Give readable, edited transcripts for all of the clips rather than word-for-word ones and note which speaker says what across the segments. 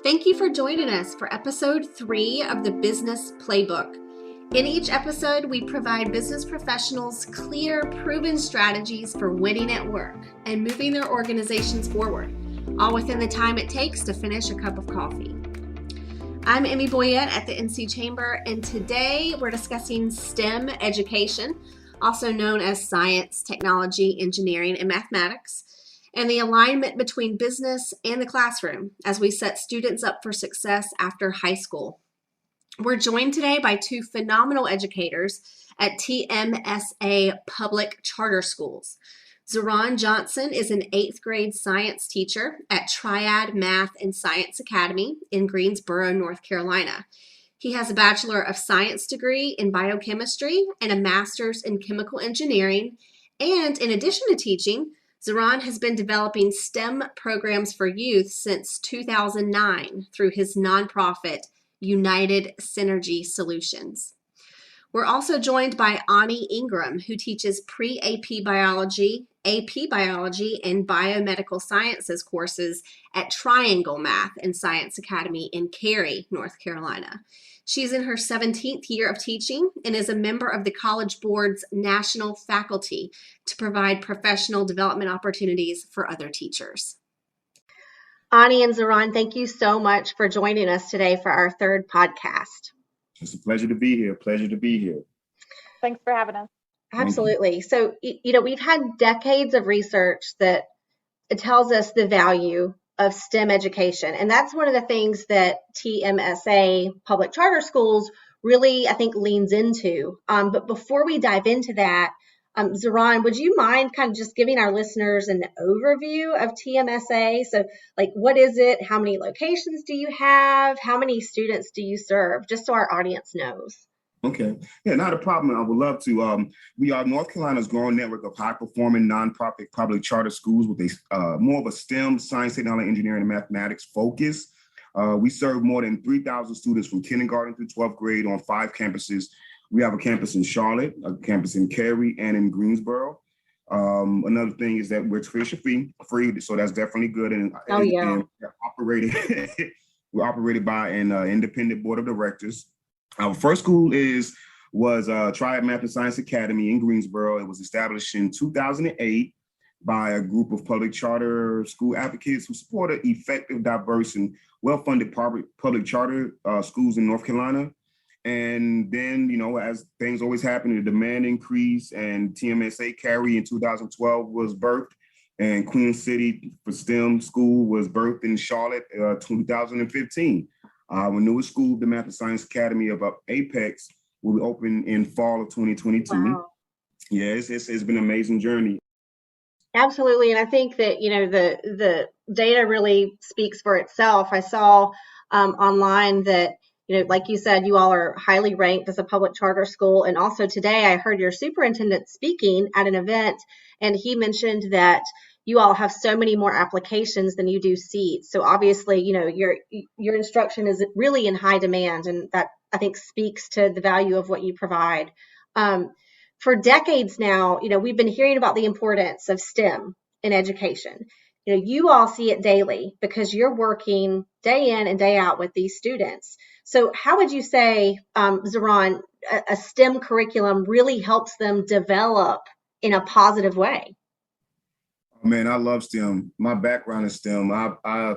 Speaker 1: Thank you for joining us for episode 3 of the Business Playbook. In each episode, we provide business professionals clear, proven strategies for winning at work and moving their organizations forward, all within the time it takes to finish a cup of coffee. I'm Emmy Boyette at the NC Chamber, and today we're discussing STEM education, also known as science, technology, engineering, and mathematics, and the alignment between business and the classroom as we set students up for success after high school. We're joined today by two phenomenal educators at TMSA public charter schools. Zaron Johnson is an 8th grade science teacher at Triad Math and Science Academy in Greensboro, North Carolina. He has a Bachelor of Science degree in biochemistry and a master's in chemical engineering. And in addition to teaching, Zaron has been developing STEM programs for youth since 2009 through his nonprofit, United Synergy Solutions. We're also joined by Ahnie Ingram, who teaches pre-AP biology, AP biology, and biomedical sciences courses at Triangle Math and Science Academy in Cary, North Carolina. She's in her 17th year of teaching and is a member of the College Board's national faculty to provide professional development opportunities for other teachers. Ahnie and Zaron, thank you so much for joining us today for our third podcast.
Speaker 2: It's a pleasure to be here. Pleasure to be here.
Speaker 3: Thanks for having us.
Speaker 1: Absolutely. So, we've had decades of research that tells us the value of STEM education. And that's one of the things that TMSA public charter schools really, I think, leans into. But before we dive into that, Zaron, would you mind kind of just giving our listeners an overview of TMSA? So, what is it? How many locations do you have? How many students do you serve? Just so our audience knows.
Speaker 2: Okay. Yeah, not a problem. I would love to. We are North Carolina's growing network of high-performing nonprofit public charter schools with a more of a STEM, science, technology, engineering, and mathematics focus. We serve more than 3,000 students from kindergarten through 12th grade on 5 campuses. We have a campus in Charlotte, a campus in Cary, and in Greensboro. Another thing is that we're tuition free, so that's definitely good. And we're operated by an independent board of directors. Our first school was Triad Math and Science Academy in Greensboro. It was established in 2008 by a group of public charter school advocates who supported effective, diverse, and well-funded public charter schools in North Carolina. And then, as things always happen, the demand increased, and TMSA Cary in 2012 was birthed, and Queen City for STEM School was birthed in Charlotte 2015. Our newest school, the Math and Science Academy of Apex, will be open in fall of 2022.
Speaker 1: Wow.
Speaker 2: Yeah, it's been an amazing journey.
Speaker 1: Absolutely, and I think that the data really speaks for itself. I saw online that like you said, you all are highly ranked as a public charter school. And also today I heard your superintendent speaking at an event, and he mentioned that you all have so many more applications than you do seats. So obviously, your instruction is really in high demand, and that I think speaks to the value of what you provide. For decades now, we've been hearing about the importance of STEM in education. You all see it daily because you're working day in and day out with these students. So how would you say, Zaron, a STEM curriculum really helps them develop in a positive way?
Speaker 2: Man, I love STEM. My background is STEM. I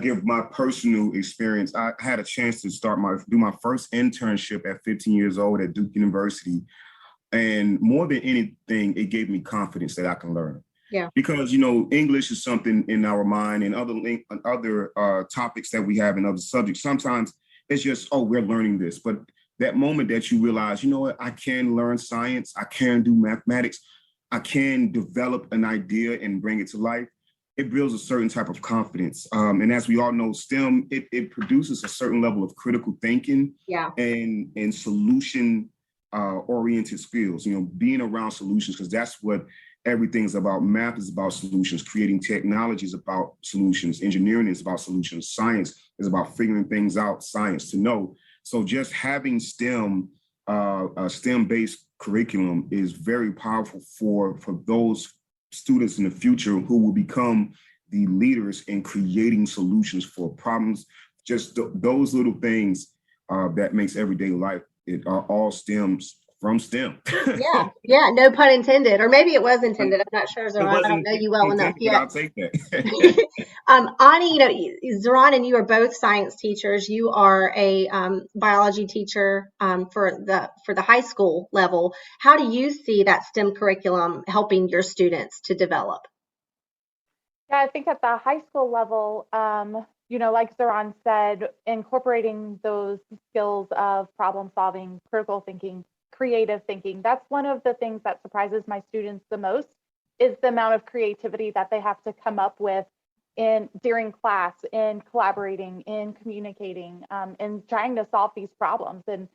Speaker 2: give my personal experience. I had a chance to do my first internship at 15 years old at Duke University. And more than anything, it gave me confidence that I can learn.
Speaker 1: Yeah.
Speaker 2: Because, English is something in our mind, and other topics that we have in other subjects. Sometimes it's just, we're learning this. But that moment that you realize, I can learn science, I can do mathematics, I can develop an idea and bring it to life, it builds a certain type of confidence. And as we all know, STEM, it produces a certain level of critical thinking and solution oriented skills, being around solutions, because that's what everything's about. Math is about solutions. Creating technology is about solutions. Engineering is about solutions. Science is about figuring things out, science to know. So just having STEM, a STEM-based curriculum is very powerful for those students in the future who will become the leaders in creating solutions for problems. Just those little things that makes everyday life. It all stems from STEM.
Speaker 1: Yeah, no pun intended, or maybe it was intended. I'm not sure,
Speaker 2: It
Speaker 1: Zaron. I don't
Speaker 2: wasn't
Speaker 1: know you well enough
Speaker 2: intended, but
Speaker 1: yet.
Speaker 2: I'll take that.
Speaker 1: Ahnie, Zaron and you are both science teachers. You are a biology teacher for the high school level. How do you see that STEM curriculum helping your students to develop?
Speaker 3: Yeah, I think at the high school level, like Zaron said, incorporating those skills of problem solving, critical thinking, creative thinking, that's one of the things that surprises my students the most is the amount of creativity that they have to come up with during class, in collaborating, in communicating, and trying to solve these problems. And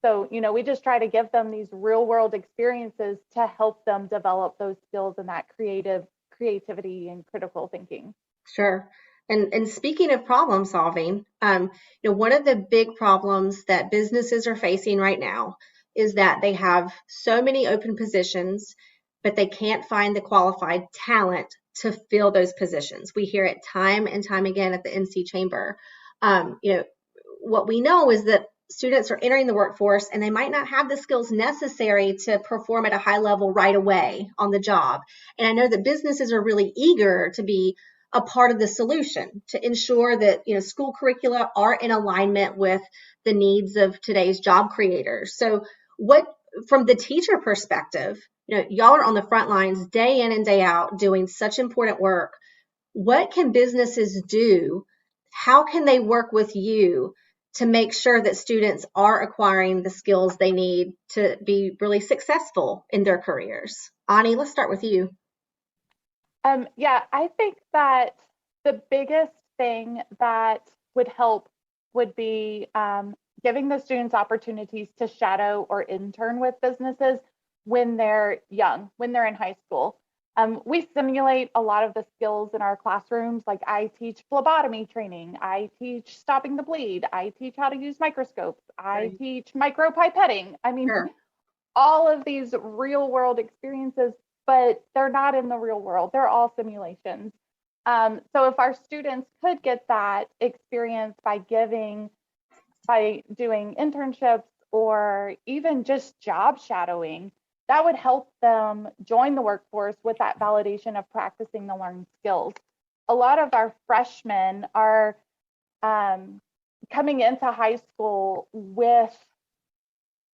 Speaker 3: so, we just try to give them these real world experiences to help them develop those skills and that creativity and critical thinking.
Speaker 1: Sure. And speaking of problem solving, one of the big problems that businesses are facing right now is that they have so many open positions, but they can't find the qualified talent to fill those positions. We hear it time and time again at the NC Chamber. What we know is that students are entering the workforce and they might not have the skills necessary to perform at a high level right away on the job. And I know that businesses are really eager to be a part of the solution to ensure that school curricula are in alignment with the needs of today's job creators. So what, from the teacher perspective, y'all are on the front lines day in and day out doing such important work. What can businesses do? How can they work with you to make sure that students are acquiring the skills they need to be really successful in their careers? Ahnie, let's start with you.
Speaker 3: Yeah, I think that the biggest thing that would help would be giving the students opportunities to shadow or intern with businesses when they're young, when they're in high school. We simulate a lot of the skills in our classrooms. Like I teach phlebotomy training, I teach stopping the bleed, I teach how to use microscopes, I teach micropipetting. I mean,
Speaker 1: Sure.
Speaker 3: all of these real world experiences, but they're not in the real world. They're all simulations. So if our students could get that experience by doing internships or even just job shadowing, that would help them join the workforce with that validation of practicing the learned skills. A lot of our freshmen are coming into high school with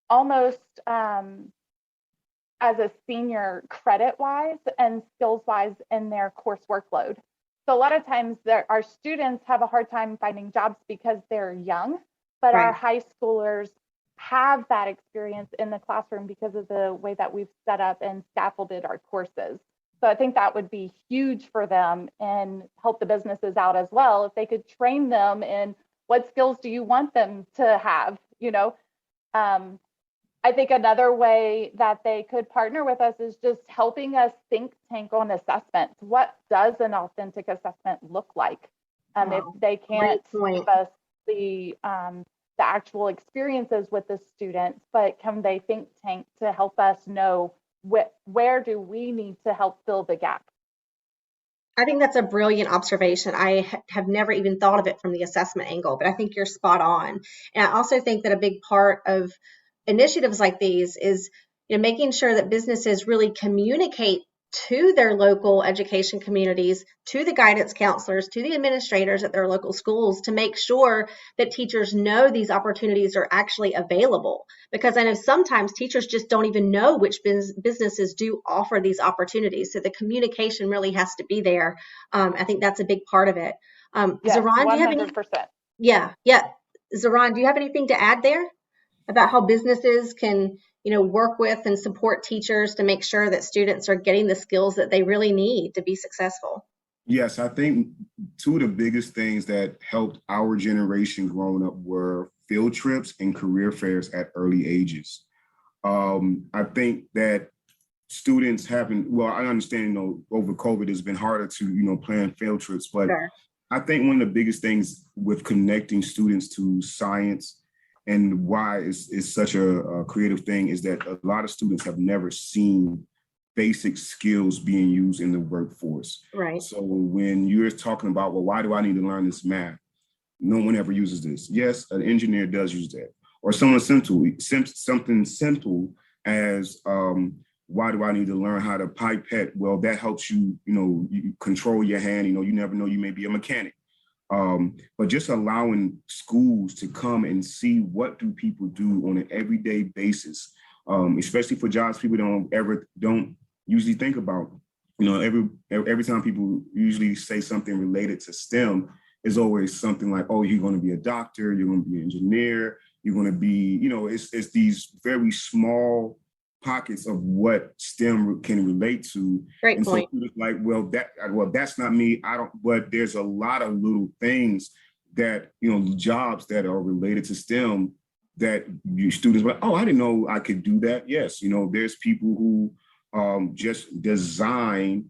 Speaker 3: almost as a senior credit-wise and skills-wise in their course workload. So a lot of times our students have a hard time finding jobs because they're young, but our high schoolers have that experience in the classroom because of the way that we've set up and scaffolded our courses. So I think that would be huge for them and help the businesses out as well if they could train them in what skills do you want them to have, I think another way that they could partner with us is just helping us think tank on assessments. What does an authentic assessment look like? If they can't give us the actual experiences with the students, but can they think tank to help us know where do we need to help fill the gap?
Speaker 1: I think that's a brilliant observation. I have never even thought of it from the assessment angle, but I think you're spot on. And I also think that a big part of initiatives like these is making sure that businesses really communicate to their local education communities, to the guidance counselors, to the administrators at their local schools to make sure that teachers know these opportunities are actually available. Because I know sometimes teachers just don't even know which businesses do offer these opportunities. So the communication really has to be there. I think that's a big part of it.
Speaker 3: Yes,
Speaker 1: Zaron,
Speaker 3: 100%.
Speaker 1: do you have any? Yeah. Zaron, do you have anything to add there about how businesses can work with and support teachers to make sure that students are getting the skills that they really need to be successful?
Speaker 2: Yes, I think two of the biggest things that helped our generation growing up were field trips and career fairs at early ages. I think that students I understand, over COVID it's been harder to, plan field trips, but sure. I think one of the biggest things with connecting students to science and why it's such a creative thing is that a lot of students have never seen basic skills being used in the workforce.
Speaker 1: Right.
Speaker 2: So when you're talking about, well, why do I need to learn this math? No one ever uses this. Yes, an engineer does use that. Or something simple as why do I need to learn how to pipette? Well, that helps you, you control your hand. You never know, you may be a mechanic. But just allowing schools to come and see what do people do on an everyday basis, especially for jobs people don't usually think about. Every time people usually say something related to STEM, is always something like, oh, you're going to be a doctor, you're going to be an engineer, you're going to be, it's these very small pockets of what STEM can relate to.
Speaker 1: Great
Speaker 2: and
Speaker 1: point.
Speaker 2: So it's like, well, that's not me. But there's a lot of little things that, jobs that are related to STEM that you students were like, oh, I didn't know I could do that. Yes. There's people who just design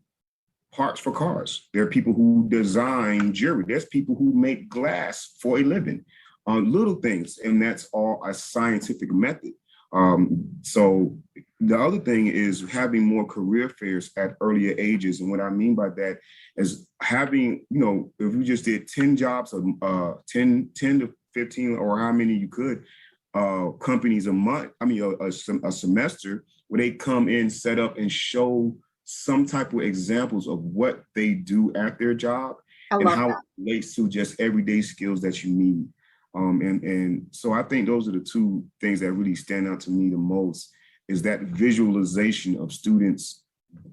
Speaker 2: parts for cars. There are people who design jewelry. There's people who make glass for a living, little things. And that's all a scientific method. So the other thing is having more career fairs at earlier ages. And what I mean by that is having, if you just did 10 jobs, 10 to 15 or how many you could, companies a month, a semester, where they come in, set up and show some type of examples of what they do at their job and how it relates to just everyday skills that you need. And so I think those are the two things that really stand out to me the most, is that visualization of students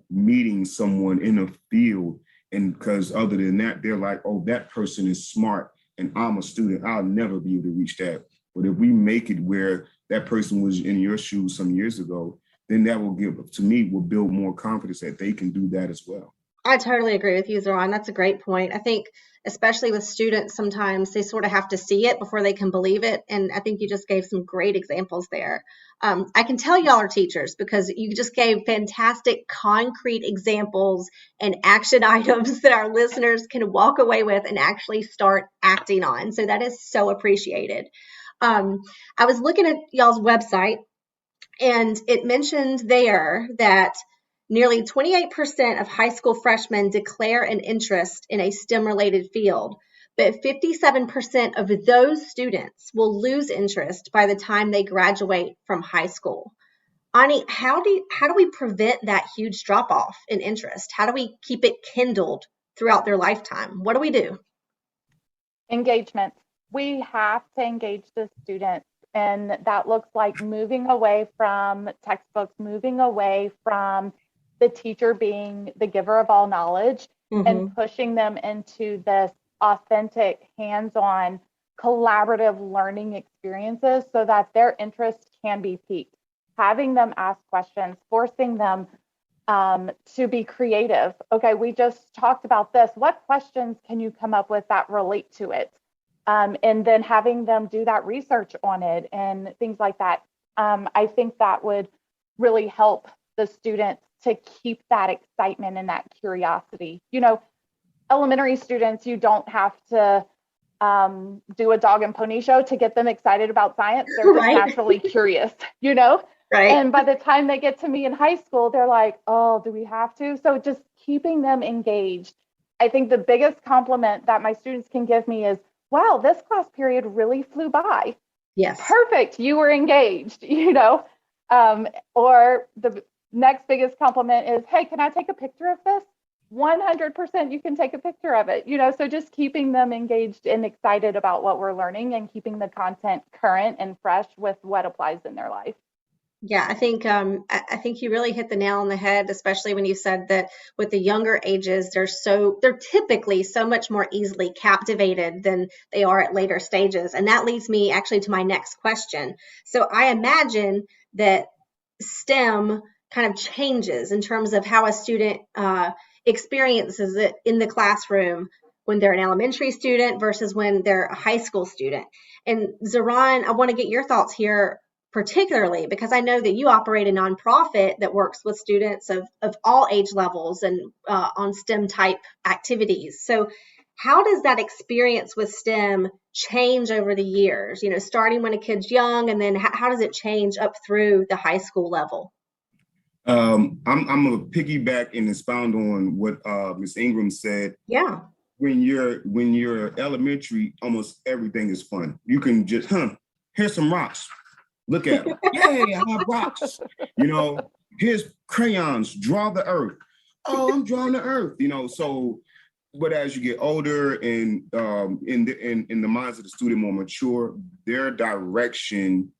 Speaker 2: meeting someone in a field. And because other than that, they're like, oh, that person is smart and I'm a student. I'll never be able to reach that. But if we make it where that person was in your shoes some years ago, then that will build more confidence that they can do that as well.
Speaker 1: I totally agree with you, Zaron. That's a great point. I think, especially with students, sometimes they sort of have to see it before they can believe it. And I think you just gave some great examples there. I can tell y'all are teachers because you just gave fantastic concrete examples and action items that our listeners can walk away with and actually start acting on. So that is so appreciated. I was looking at y'all's website, and it mentioned there that nearly 28% of high school freshmen declare an interest in a STEM-related field, but 57% of those students will lose interest by the time they graduate from high school. Ahnie, how do we prevent that huge drop-off in interest? How do we keep it kindled throughout their lifetime? What do we do?
Speaker 3: Engagement. We have to engage the students. And that looks like moving away from textbooks, moving away from the teacher being the giver of all knowledge, and pushing them into this authentic, hands-on, collaborative learning experiences so that their interest can be piqued. Having them ask questions, forcing them to be creative. Okay, we just talked about this. What questions can you come up with that relate to it? And then having them do that research on it and things like that. I think that would really help the students to keep that excitement and that curiosity. Elementary students, you don't have to do a dog and pony show to get them excited about science. They're just naturally curious, Right. And by the time they get to me in high school, they're like, oh, do we have to? So just keeping them engaged. I think the biggest compliment that my students can give me is, wow, this class period really flew by.
Speaker 1: Yes.
Speaker 3: Perfect. You were engaged, or the next biggest compliment is, hey, can I take a picture of this? 100% you can take a picture of it. So just keeping them engaged and excited about what we're learning and keeping the content current and fresh with what applies in their life.
Speaker 1: Yeah, I think you really hit the nail on the head, especially when you said that with the younger ages, they're typically so much more easily captivated than they are at later stages. And that leads me actually to my next question. So I imagine that STEM kind of changes in terms of how a student experiences it in the classroom when they're an elementary student versus when they're a high school student. And Zaron, I want to get your thoughts here, particularly because I know that you operate a nonprofit that works with students of all age levels and on STEM type activities. So how does that experience with STEM change over the years, starting when a kid's young, and then how does it change up through the high school level?
Speaker 2: I'm gonna piggyback and expound on what Ms. Ingram said.
Speaker 1: Yeah.
Speaker 2: When you're elementary, almost everything is fun. You can just, here's some rocks. Look at them. Yay, I have rocks. Here's crayons. Draw the earth. Oh, I'm drawing the earth. So. But as you get older and in the minds of the student more mature, their direction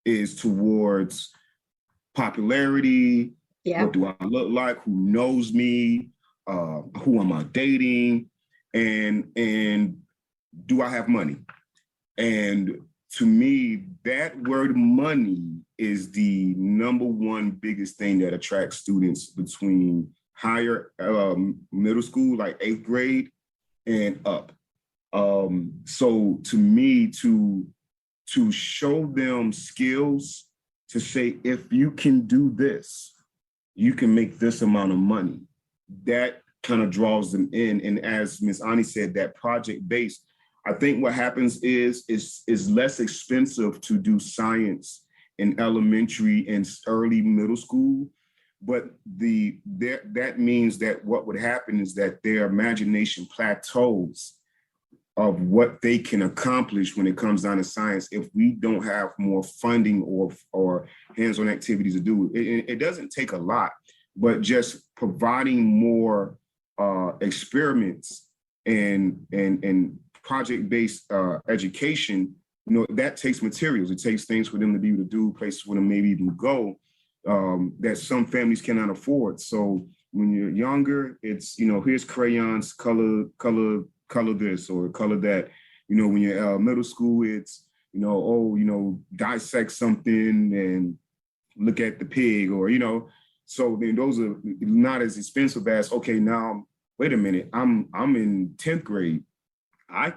Speaker 2: is towards popularity.
Speaker 1: Yeah.
Speaker 2: What do I look like? Who knows me? Who am I dating? And do I have money? And to me, that word money is the number one biggest thing that attracts students between higher middle school, like 8th grade and up. So to me, to show them skills, to say, if you can do this, you can make this amount of money. That kind of draws them in. And as Ms. Ahnie said, that project based, I think what happens is less expensive to do science in elementary and early middle school. But that means that what would happen is that their imagination plateaus of what they can accomplish when it comes down to science if we don't have more funding or hands-on activities to do. It doesn't take a lot, but just providing more experiments and project-based education, that takes materials. It takes things for them to be able to do, places for them maybe even go, that some families cannot afford. So when you're younger, it's, here's crayons, color this or color that. When you're middle school, it's, dissect something and look at the pig, or, so then those are not as expensive as, okay, now, wait a minute, I'm in 10th grade. I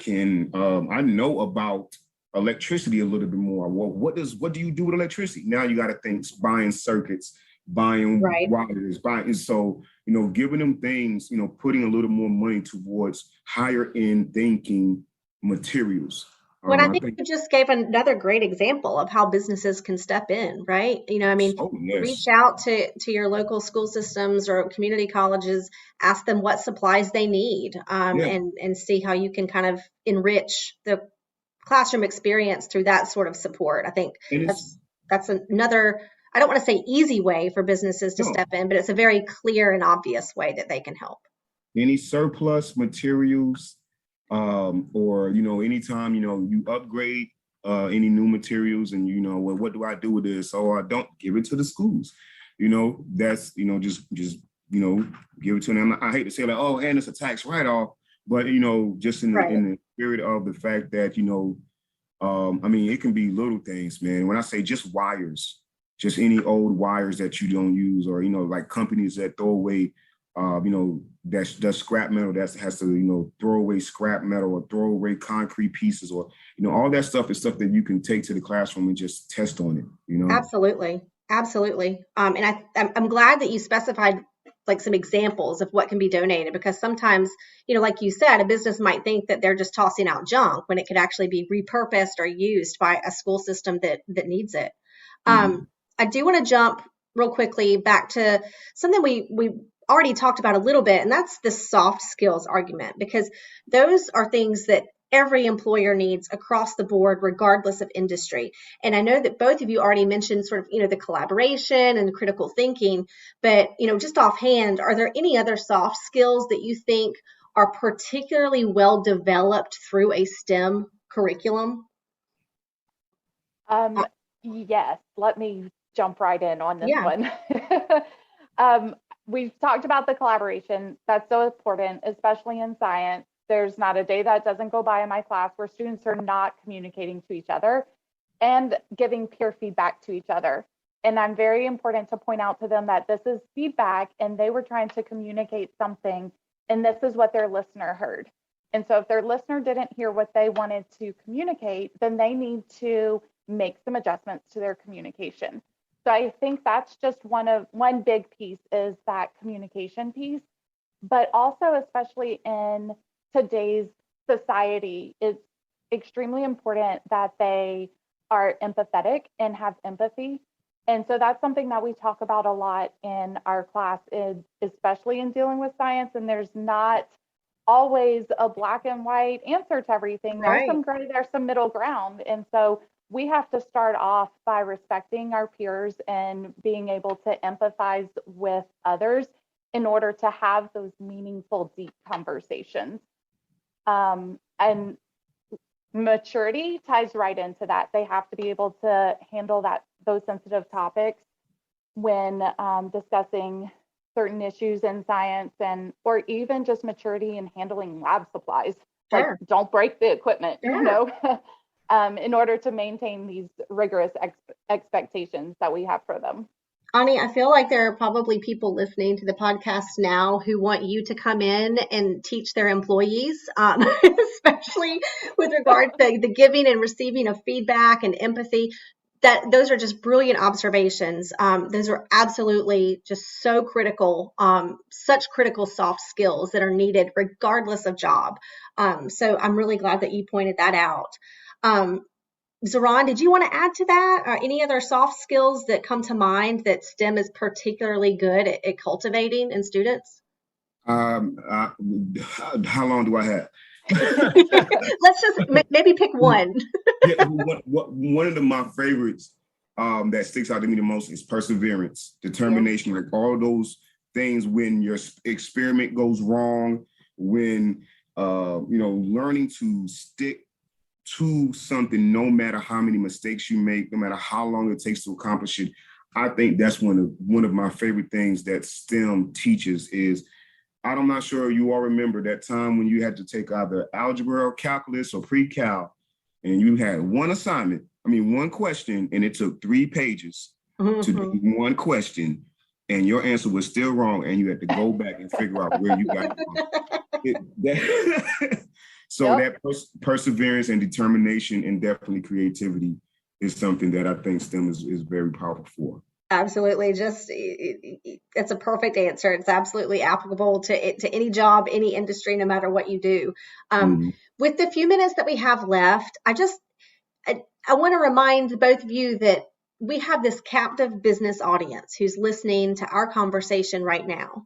Speaker 2: know about electricity a little bit more. Well, what do you do with electricity? Now you got to think buying circuits, buying wires, so, giving them things, putting a little more money towards higher end thinking materials.
Speaker 1: Well, I think you just gave another great example of how businesses can step in, right?
Speaker 2: Yes.
Speaker 1: Reach out to your local school systems or community colleges, ask them what supplies they need, and see how you can kind of enrich the classroom experience through that sort of support. I think that's another, I don't want to say easy way for businesses to step in, but it's a very clear and obvious way that they can help.
Speaker 2: Any surplus materials, or anytime you upgrade any new materials, and well, what do I do with this? I don't give it to the schools. That's just give it to them. I hate to say like, oh, and it's a tax write-off, but just in the spirit of the fact that it can be little things, man. When I say just wires, just any old wires that you don't use, or like companies that throw away that's scrap metal, that has to throw away scrap metal or throw away concrete pieces, or all that stuff is stuff that you can take to the classroom and just test on it.
Speaker 1: Absolutely. And I'm glad that you specified like some examples of what can be donated, because sometimes, like you said, a business might think that they're just tossing out junk when it could actually be repurposed or used by a school system that needs it. I do want to jump real quickly back to something we already talked about a little bit, and that's the soft skills argument, because those are things that every employer needs across the board, regardless of industry. And I know that both of you already mentioned sort of, the collaboration and critical thinking, but, just offhand, are there any other soft skills that you think are particularly well developed through a STEM curriculum?
Speaker 3: Yes, let me jump right in on this one. We've talked about the collaboration. That's so important, especially in science. There's not a day that doesn't go by in my class where students are not communicating to each other and giving peer feedback to each other. And I'm very important to point out to them that this is feedback and they were trying to communicate something, and this is what their listener heard. And so if their listener didn't hear what they wanted to communicate, then they need to make some adjustments to their communication. So I think that's just one big piece, is that communication piece, but also especially in today's society, it's extremely important that they are empathetic and have empathy. And so that's something that we talk about a lot in our class, especially in dealing with science. And there's not always a black and white answer to everything. There's some gray, there's some middle ground. And so we have to start off by respecting our peers and being able to empathize with others in order to have those meaningful, deep conversations. And maturity ties right into that. They have to be able to handle those sensitive topics when discussing certain issues in science, or even just maturity in handling lab supplies.
Speaker 1: Sure.
Speaker 3: Like, don't break the equipment,
Speaker 1: Sure.
Speaker 3: in order to maintain these rigorous expectations that we have for them.
Speaker 1: Ahnie, I feel like there are probably people listening to the podcast now who want you to come in and teach their employees, especially with regard to the giving and receiving of feedback and empathy. Those are just brilliant observations. Those are absolutely just so critical, such critical soft skills that are needed regardless of job. So I'm really glad that you pointed that out. Zaron, did you want to add to that? Or any other soft skills that come to mind that STEM is particularly good at cultivating in students?
Speaker 2: How long do I have?
Speaker 1: Let's just maybe pick one.
Speaker 2: Yeah, one of my favorites that sticks out to me the most is perseverance, determination, like all those things when your experiment goes wrong, when learning to stick to something no matter how many mistakes you make, no matter how long it takes to accomplish it. I think that's one of my favorite things that STEM teaches is, I'm not sure you all remember that time when you had to take either algebra or calculus or pre-cal, and you had one question, and it took 3 pages to do one question, and your answer was still wrong, and you had to go back and figure out where you got it from. So that perseverance and determination and definitely creativity is something that I think STEM is very powerful for.
Speaker 1: Absolutely. It's a perfect answer. It's absolutely applicable to any job, any industry, no matter what you do. With the few minutes that we have left, I want to remind both of you that we have this captive business audience who's listening to our conversation right now.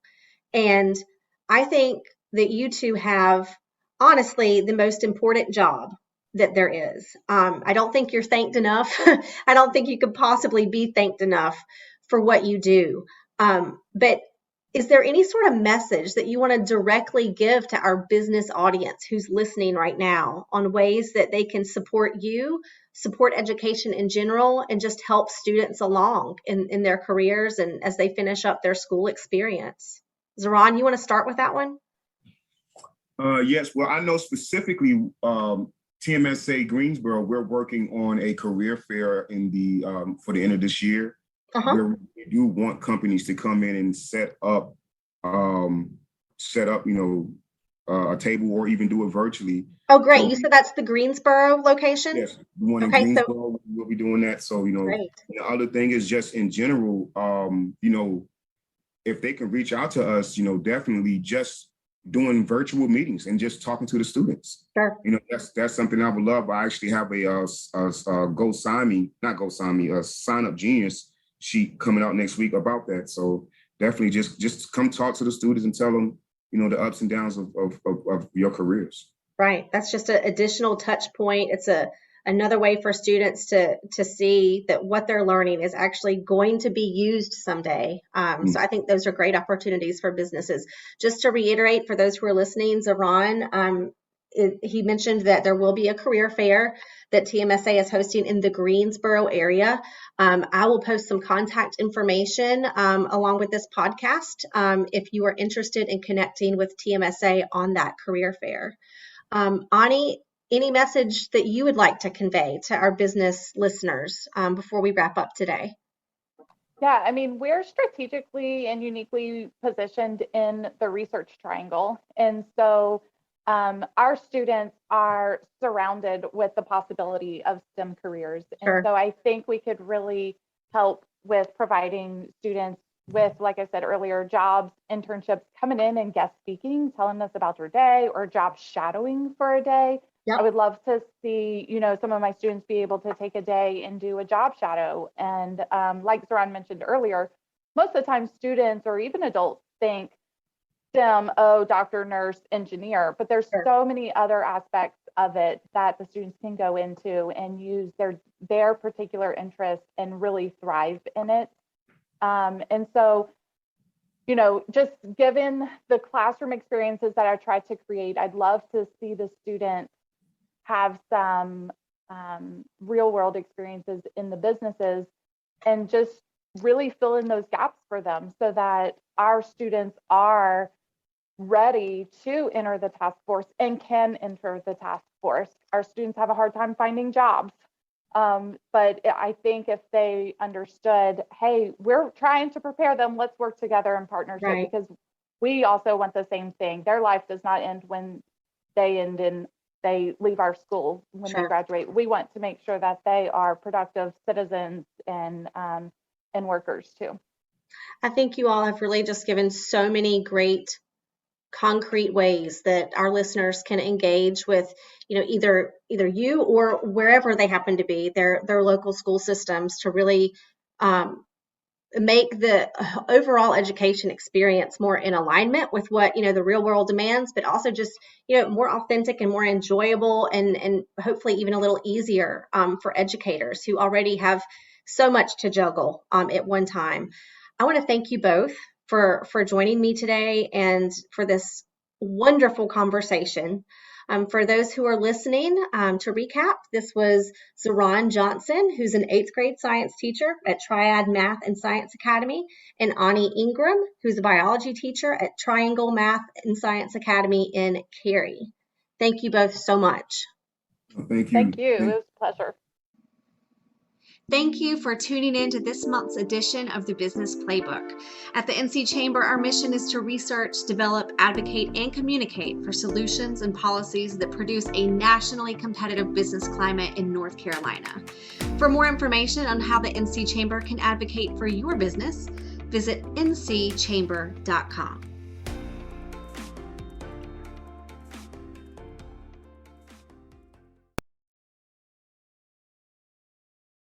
Speaker 1: And I think that you two have, honestly, the most important job that there is. I don't think you're thanked enough. I don't think you could possibly be thanked enough for what you do. But is there any sort of message that you want to directly give to our business audience who's listening right now on ways that they can support you, support education in general, and just help students along in their careers and as they finish up their school experience? Zaron, you want to start with that one?
Speaker 2: Yes. Well, I know specifically TMSA Greensboro, we're working on a career fair for the end of this year, where we do want companies to come in and set up, a table or even do it virtually.
Speaker 1: Oh, great. You said that's the Greensboro location?
Speaker 2: Yes, the one in Greensboro, we'll be doing that. So, the other thing is just in general, if they can reach out to us, definitely just doing virtual meetings and just talking to the students.
Speaker 1: Sure.
Speaker 2: That's something I would love. I actually have a Sign Up Genius sheet coming out next week about that. So definitely just come talk to the students and tell them, the ups and downs of your careers.
Speaker 1: Right. That's just an additional touch point. It's another way for students to see that what they're learning is actually going to be used someday. So I think those are great opportunities for businesses. Just to reiterate for those who are listening, Zaron, he mentioned that there will be a career fair that TMSA is hosting in the Greensboro area. I will post some contact information along with this podcast if you are interested in connecting with TMSA on that career fair. Ahnie, any message that you would like to convey to our business listeners before we wrap up today?
Speaker 3: Yeah, we're strategically and uniquely positioned in the research triangle. And so our students are surrounded with the possibility of STEM careers. And so I think we could really help with providing students with, like I said earlier, jobs, internships, coming in and guest speaking, telling us about your day, or job shadowing for a day.
Speaker 1: Yep.
Speaker 3: I would love to see, some of my students be able to take a day and do a job shadow. And like Zaron mentioned earlier, most of the time students or even adults think STEM, doctor, nurse, engineer, but there's so many other aspects of it that the students can go into and use their particular interest and really thrive in it. And so, just given the classroom experiences that I tried to create, I'd love to see the students have some real world experiences in the businesses and just really fill in those gaps for them so that our students are ready to enter the task force and can enter the task force. Our students have a hard time finding jobs. But I think if they understood, hey, we're trying to prepare them, let's work together in partnership,
Speaker 1: right.
Speaker 3: Because we also want the same thing. Their life does not end when they leave our school when
Speaker 1: Sure.
Speaker 3: they graduate. We want to make sure that they are productive citizens and workers too.
Speaker 1: I think you all have really just given so many great concrete ways that our listeners can engage with, either you or wherever they happen to be, their local school systems, to really make the overall education experience more in alignment with what the real world demands, but also just more authentic and more enjoyable, and hopefully even a little easier for educators who already have so much to juggle at one time. I want to thank you both for joining me today and for this wonderful conversation. For those who are listening, to recap, this was Zaron Johnson, who's an 8th grade science teacher at Triad Math and Science Academy, and Ahnie Ingram, who's a biology teacher at Triangle Math and Science Academy in Cary. Thank you both so much.
Speaker 2: Thank you.
Speaker 3: Thank you. It was a pleasure.
Speaker 1: Thank you for tuning in to this month's edition of the Business Playbook. At the NC Chamber, our mission is to research, develop, advocate, and communicate for solutions and policies that produce a nationally competitive business climate in North Carolina. For more information on how the NC Chamber can advocate for your business, visit ncchamber.com.